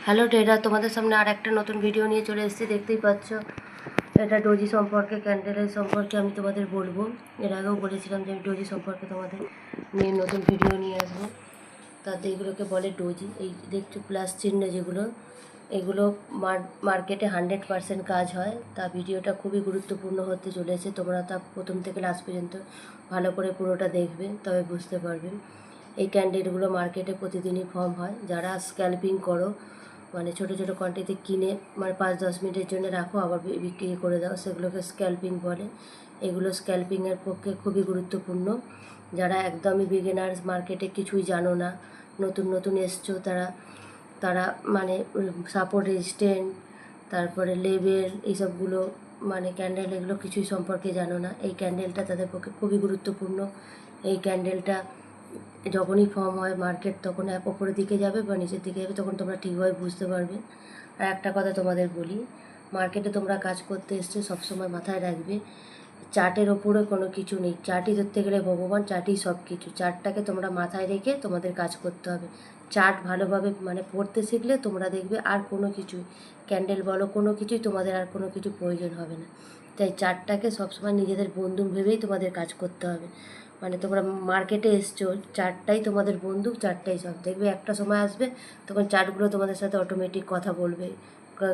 Hello tedder, তোমাদের সামনে আর একটা নতুন ভিডিও নিয়ে চলে এসেছি। দেখতেই পাচ্ছ, এটা ডোজি সম্পর্কে, ক্যান্ডেলের সম্পর্কে আমি তোমাদের বলবো। এর আগেও বলেছিলাম যে আমি ডোজি সম্পর্কে তোমাদের নিয়ে নতুন ভিডিও নিয়ে আসবো। তাতে এগুলোকে বলে ডোজি। এই দেখছো প্লাস চিহ্ন যেগুলো, এগুলো মার্কেটে 100% কাজ হয়। তা ভিডিওটা খুবই গুরুত্বপূর্ণ হতে চলেছে। তোমরা তা প্রথম থেকে লাস্ট পর্যন্ত ভালো করে পুরোটা দেখবে, তবে বুঝতে পারবে। এই ক্যান্ডেলগুলো মার্কেটে প্রতিদিনই ফর্ম হয়। যারা স্ক্যাল্পিং করো, মানে ছোটো ছোটো কোয়ান্টিটি কিনে মানে 5-10 মিনিটের জন্য রাখো, আবার বিক্রি করে দাও, সেগুলোকে স্ক্যাল্পিং বলে। এগুলো স্ক্যাল্পিংয়ের পক্ষে খুবই গুরুত্বপূর্ণ। যারা একদমই বিগিনার্স, মার্কেটে কিছুই জানো না, নতুন নতুন এসছো, তারা তারা মানে সাপোর্ট রেজিস্ট্যান্ট, তারপরে লেবেল, এইসবগুলো মানে ক্যান্ডেল, এগুলো কিছুই সম্পর্কে জানো না। এই ক্যান্ডেলটা তাদের পক্ষে খুবই গুরুত্বপূর্ণ। এই ক্যান্ডেলটা যখনই ফর্ম হয় মার্কেট, তখন এক ওপরের দিকে যাবে বা নিচের দিকে যাবে, তখন তোমরা ঠিকভাবে বুঝতে পারবে। আর একটা কথা তোমাদের বলি, মার্কেটে তোমরা কাজ করতে এসছো, সবসময় মাথায় রাখবে চার্টের ওপরে কোনো কিছু নেই। চার্টই ধরতে গেলে ভগবান, চার্টই সব কিছু। চার্টটাকে তোমরা মাথায় রেখে তোমাদের কাজ করতে হবে। চার্ট ভালোভাবে মানে পড়তে শিখলে তোমরা দেখবে আর কোনো কিছুই, ক্যান্ডেল বলো, কোনো কিছুই তোমাদের আর কোনো কিছু প্রয়োজন হবে না। তাই চার্টটাকে সবসময় নিজেদের বন্ধু ভেবেই তোমাদের কাজ করতে হবে। মানে তোমরা মার্কেটে এসছো, চার্টটাই তোমাদের বন্ধু, চার্টটাই সব। দেখবে একটা সময় আসবে তখন চার্টগুলো তোমাদের সাথে অটোমেটিক কথা বলবে,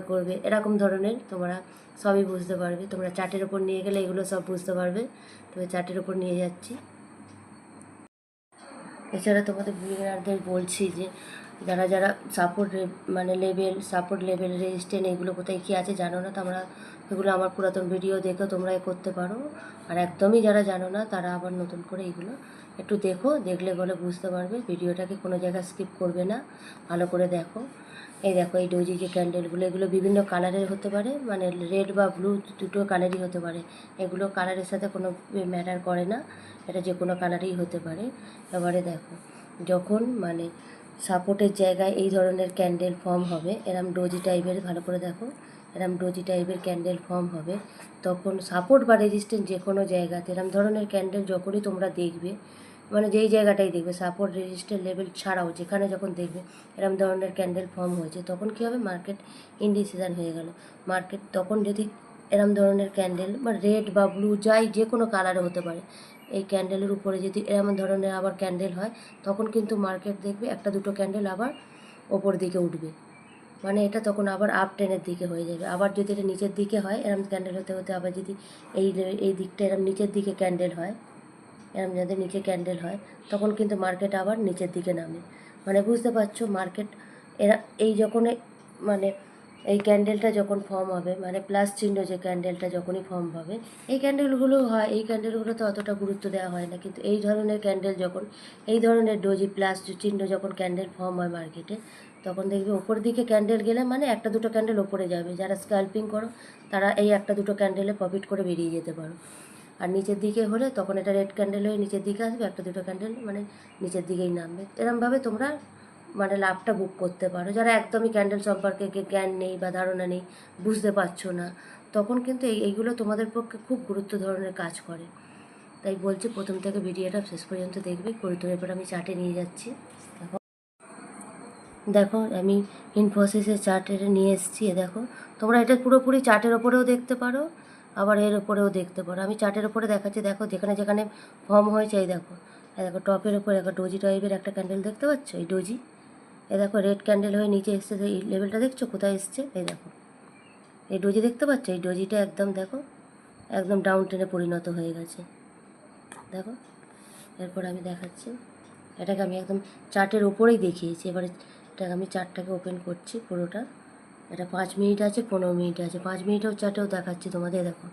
করবে, এরকম ধরনের তোমরা সবই বুঝতে পারবে। তোমরা চার্টের ওপর নিয়ে গেলে এগুলো সব বুঝতে পারবে। তবে চার্টের ওপর নিয়ে যাচ্ছি। এছাড়া তোমাদের বিগিনারদের বলছি যে যারা যারা সাপোর্ট লেভেল রেজিস্ট্যান্ট, এগুলো কোথায় কী আছে জানো না, তোমরা এগুলো আমার পুরাতন ভিডিও দেখো, তোমরা এ করতে পারো। আর একদমই যারা জানো না, তারা আবার নতুন করে এইগুলো একটু দেখো, দেখলে বলে বুঝতে পারবে। ভিডিওটাকে কোনো জায়গায় স্কিপ করবে না, ভালো করে দেখো। এই দেখো, এই ডোজি যে ক্যান্ডেলগুলো, এগুলো বিভিন্ন কালারের হতে পারে, মানে রেড বা ব্লু দুটো কালারই হতে পারে। এগুলো কালারের সাথে কোনো ম্যাটার করে না, এটা যে কোনো কালারই হতে পারে। এবারে দেখো, যখন মানে সাপোর্টের জায়গায় এই ধরনের ক্যান্ডেল ফর্ম হবে, এরম ডোজি টাইপের, ভালো করে দেখো, এরম ডোজি টাইপের ক্যান্ডেল ফর্ম হবে, তখন সাপোর্ট বা রেজিস্ট্যান্স যে কোনো জায়গাতে এরম ধরনের ক্যান্ডেল যখনই তোমরা দেখবে, মানে যেই জায়গাটাই দেখবে, সাপোর্ট রেজিস্ট্যান্স লেভেল ছাড়াও যেখানে যখন দেখবে এরম ধরনের ক্যান্ডেল ফর্ম হয়েছে, তখন কী হবে, মার্কেট ইনডিসিশন হয়ে গেল। মার্কেট তখন যদি এরম ধরনের ক্যান্ডেল বা রেড বা ব্লু যাই যে কোনো কালারে হতে পারে, এই ক্যান্ডেলের উপরে যদি এরম ধরনের আবার ক্যান্ডেল হয়, তখন কিন্তু মার্কেট দেখবে একটা দুটো ক্যান্ডেল আবার ওপর দিকে উঠবে। মানে এটা তখন আবার আপ ট্রেনের দিকে হয়ে যাবে। আবার যদি এটা নিচের দিকে হয়, এরম ক্যান্ডেল হতে হতে আবার যদি এই দিকটা এরম নিচের দিকে ক্যান্ডেল হয়, এরম যাদের নিচে ক্যান্ডেল হয়, তখন কিন্তু মার্কেট আবার নিচের দিকে নামে। মানে বুঝতে পারছো, মার্কেট এরা এই যখন মানে এই ক্যান্ডেলটা যখন ফর্ম হবে, মানে প্লাস চিহ্ন যে ক্যান্ডেলটা যখনই ফর্ম হবে, এই ক্যান্ডেলগুলো হয়, এই ক্যান্ডেলগুলো তো অতটা গুরুত্ব দেওয়া হয় না, কিন্তু এই ধরনের ক্যান্ডেল যখন, এই ধরনের ডোজি প্লাস চিহ্ন যখন ক্যান্ডেল ফর্ম হয় মার্কেটে, তখন দেখবে ওপর দিকে ক্যান্ডেল গেলে মানে একটা দুটো ক্যান্ডেল ওপরে যাবে। যারা স্ক্যাল্পিং করো, তারা এই একটা দুটো ক্যান্ডেলে প্রফিট করে বেরিয়ে যেতে পারো। আর নিচের দিকে হলে তখন এটা রেড ক্যান্ডেল হয়ে নিচের দিকে আসবে, একটা দুটো ক্যান্ডেল মানে নিচের দিকেই নামবে। এরমভাবে তোমরা মানে লাভটা বুক করতে পারো। যারা একদমই ক্যান্ডেল সম্পর্কে জ্ঞান নেই বা ধারণা নেই, বুঝতে পারছো না, তখন কিন্তু এইগুলো তোমাদের পক্ষে খুব গুরুত্ব ধরনের কাজ করে। তাই বলছি, প্রথম থেকে ভিডিওটা শেষ পর্যন্ত দেখবে। করে এরপর আমি চার্টে নিয়ে যাচ্ছি। দেখো, দেখো আমি ইনফোসিসের চার্টে নিয়ে এসেছি। দেখো, তোমরা এটা পুরোপুরি চার্টের ওপরেও দেখতে পারো, আবার এর ওপরেও দেখতে পারো। আমি চার্টের ওপরে দেখাচ্ছি। দেখো, যেখানে যেখানে ফর্ম হয়েছে, এই দেখো, দেখো টপের ওপরে একটা ডোজি টাইপের একটা ক্যান্ডেল দেখতে পাচ্ছ, এই ডোজি। এই দেখো, রেড ক্যান্ডেল হয়ে নিচে এসছে, এই লেভেলটা দেখছো কোথায় এসছে, এই দেখো, এই ডোজি দেখতে পাচ্ছ, এই ডোজিটা একদম দেখো, একদম ডাউন ট্রেনে পরিণত হয়ে গেছে। দেখো, এরপর আমি দেখাচ্ছি, এটাকে আমি একদম চার্টের ওপরেই দেখিয়েছি। এবারে এটাকে আমি চার্টটাকে ওপেন করছি পুরোটা। এটা 5 মিনিট আছে, 15 মিনিট আছে, 5 মিনিটেও চার্টেও দেখাচ্ছি তোমাদের। দেখো,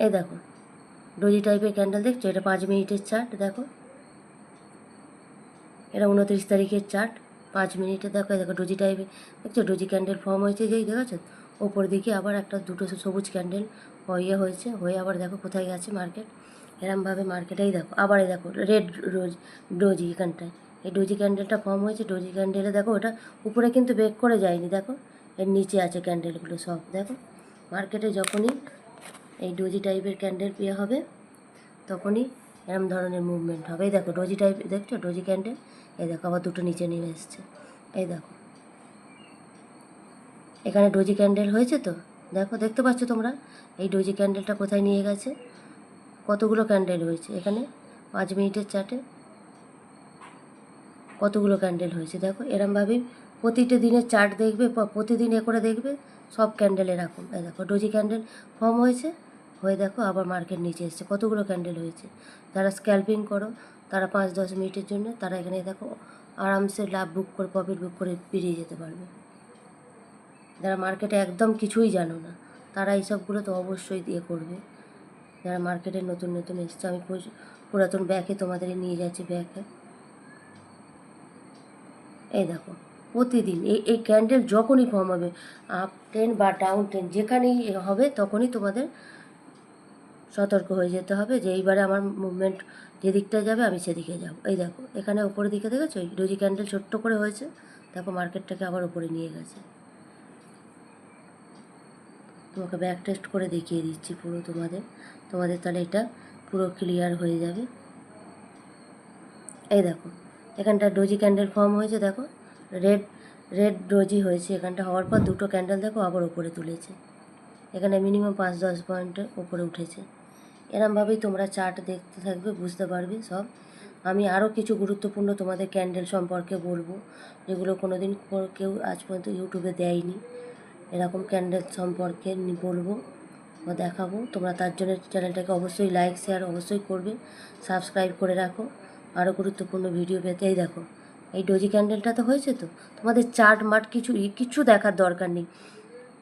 এই দেখো, ডোজি টাইপের ক্যান্ডেল দেখছো, এটা 5 মিনিটের চার্ট। দেখো, এটা 29 তারিখের চার্ট, 5 মিনিটে। দেখো, দেখো ডোজি টাইপের দেখছো, ডোজি ক্যান্ডেল ফর্ম হয়েছে, যেই দেখেছো ওপর দিকে আবার একটা দুটো সবুজ ক্যান্ডেল হয়েছে, হয়ে আবার দেখো কোথায় গেছে মার্কেট। এরমভাবে মার্কেটেই দেখো, আবার এই দেখো রেড ডোজি এখানটায়, এই ডোজি ক্যান্ডেলটা ফর্ম হয়েছে। ডোজি ক্যান্ডেলে দেখো, ওটা উপরে কিন্তু ব্রেক করে যায়নি, দেখো এর নিচে আছে ক্যান্ডেলগুলো সব। দেখো, মার্কেটে যখনই এই ডোজি টাইপের ক্যান্ডেল পেয়ে হবে, তখনই এরম ধরনের মুভমেন্ট হবে। এই দেখো, ডোজি টাইপ দেখছো, ডোজি ক্যান্ডেল, এই দেখো আবার দুটো নিচে নেমে এসছে, এই দেখো। এখানে ডোজি ক্যান্ডেল হয়েছে তো, দেখো, দেখতে পাচ্ছ তোমরা এই ডোজি ক্যান্ডেলটা কোথায় নিয়ে গেছে, কতগুলো ক্যান্ডেল হয়েছে এখানে 5 মিনিটের চার্টে, কতগুলো ক্যান্ডেল হয়েছে দেখো। এরমভাবেই প্রতিটা দিনের চার্ট দেখবে, প্রতিদিন এ করে দেখবে, সব ক্যান্ডেল এরকম। এই দেখো ডোজি ক্যান্ডেল ফর্ম হয়েছে, হয়ে দেখো আবার মার্কেট নিচে এসছে, কতগুলো ক্যান্ডেল হয়েছে। যারা স্ক্যাল্পিং করো তারা 5-10 মিনিটের জন্য তারা এখানে দেখো আরামসে লাভ বুক করে, প্রফিট বুক করে বেরিয়ে যেতে পারবে। যারা মার্কেটে একদম কিছুই জানো না তারা এইসবগুলো তো অবশ্যই দিয়ে করবে। যারা মার্কেটে নতুন নতুন এসছে, আমি পুরাতন ব্যাগে তোমাদের নিয়ে যাচ্ছি ব্যাগে। এই দেখো প্রতিদিন এই ক্যান্ডেল যখনই ফর্ম হবে, আপ টেন বা ডাউন টেন যেখানেই হবে, তখনই তোমাদের সতর্ক হয়ে যেতে হবে যে এইবারে আমার মুভমেন্ট যেদিকটা যাবে আমি সেদিকে যাব। এই দেখো এখানে ওপরের দিকে দেখেছো এই রোজি ক্যান্ডেল ছোট্ট করে হয়েছে, দেখো মার্কেটটাকে আবার ওপরে নিয়ে গেছে। তোমাকে ব্যাক টেস্ট করে দেখিয়ে দিচ্ছি পুরো তোমাদের তাহলে এটা পুরো ক্লিয়ার হয়ে যাবে। এই দেখো এখানটা ডোজি ক্যান্ডেল ফর্ম হয়েছে, দেখো রেড রেড ডোজি হয়েছে, এখানটা হওয়ার পর দুটো ক্যান্ডেল দেখো আবার ওপরে তুলেছে, এখানে মিনিমাম 5-10 পয়েন্টের ওপরে উঠেছে। এরমভাবেই তোমরা চার্ট দেখতে থাকবে, বুঝতে পারবে সব। আমি আরও কিছু গুরুত্বপূর্ণ তোমাদের ক্যান্ডেল সম্পর্কে বলবো, যেগুলো কোনো দিন কেউ আজ পর্যন্ত ইউটিউবে দেয়নি। এরকম ক্যান্ডেল সম্পর্কে বলবো বা দেখাবো। তোমরা তার জন্য চ্যানেলটাকে অবশ্যই লাইক শেয়ার অবশ্যই করবে, সাবস্ক্রাইব করে রাখো আরও গুরুত্বপূর্ণ ভিডিও পেতে। এই দেখো এই ডোজি ক্যান্ডেলটা তো হয়েছে তো, তোমাদের চার্ট মার্ট কিছু দেখার দরকার নেই,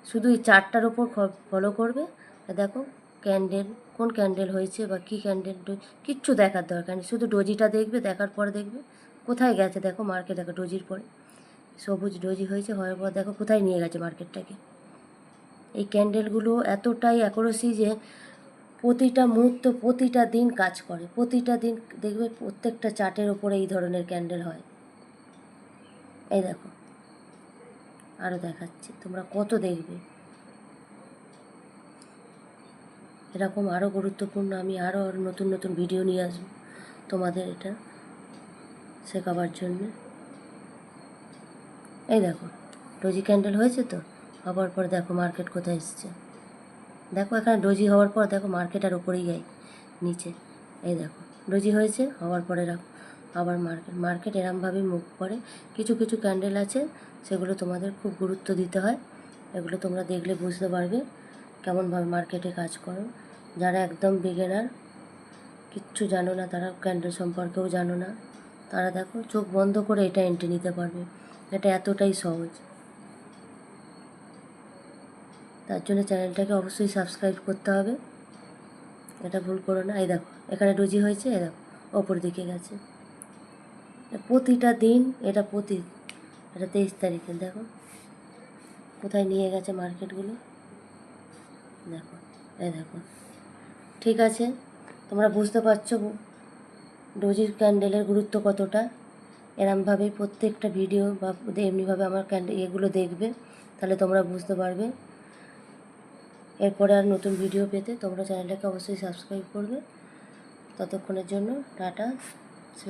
শুধু এই চার্টটার ওপর ফলো করবে। দেখো ক্যান্ডেল কোন ক্যান্ডেল হয়েছে বা কী ক্যান্ডেল, কিচ্ছু দেখার দরকার নেই, শুধু ডোজিটা দেখবে, দেখার পরে দেখবে কোথায় গেছে। দেখো মার্কেট দেখো ডোজির পরে সবুজ ডোজি হয়েছে, হওয়ার পর দেখো কোথায় নিয়ে গেছে মার্কেটটাকে। এই ক্যান্ডেলগুলো এতটাই অ্যাকুরেসি যে প্রতিটা মুহূর্ত প্রতিটা দিন কাজ করে, প্রতিটা দিন দেখবে প্রত্যেকটা চার্টের ওপরে এই ধরনের ক্যান্ডেল হয়। এই দেখো আরও দেখাচ্ছি, তোমরা কত দেখবে। এরকম আরও গুরুত্বপূর্ণ আমি আরও নতুন নতুন ভিডিও নিয়ে আসবো তোমাদের এটা শেখাবার জন্যে। এই দেখো ডোজি ক্যান্ডেল হয়েছে তো, হওয়ার পর দেখো মার্কেট কোথায় এসছে, দেখো এখানে ডোজি হওয়ার পর দেখো মার্কেট আর ওপরেই যায় নিচে। এই দেখো ডোজি হয়েছে, হওয়ার পরে আবার মার্কেট এরমভাবেই মুভ করে। কিছু কিছু ক্যান্ডেল আছে সেগুলো তোমাদের খুব গুরুত্ব দিতে হয়, এগুলো তোমরা দেখলে বুঝতে পারবে কেমনভাবে মার্কেটে কাজ করো। যারা একদম বিগিনার, কিচ্ছু জানো না, তারা ক্যান্ডেল সম্পর্কেও জানো না, তারা দেখো চোখ বন্ধ করে এটা এন্ট্রি নিতে পারবে, এটা এতটাই সহজ। তার জন্য চ্যানেলটাকে অবশ্যই সাবস্ক্রাইব করতে হবে, এটা ভুল করো না। এই দেখো এখানে ডোজি হয়েছে, এই দেখো ওপর দিকে গেছে প্রতিটা দিন, এটা এটা 23 তারিখে দেখো কোথায় নিয়ে গেছে মার্কেটগুলো, দেখো এই দেখো। ঠিক আছে, তোমরা বুঝতে পারছো ডোজির ক্যান্ডেলের গুরুত্ব কতটা। এরমভাবেই প্রত্যেকটা ভিডিও বা এমনিভাবে আমার এগুলো দেখবে, তাহলে তোমরা বুঝতে পারবে। এরপরে আর নতুন ভিডিও পেতে তোমরা চ্যানেলটাকে অবশ্যই সাবস্ক্রাইব করবে। ততক্ষণের জন্য টাটা, সে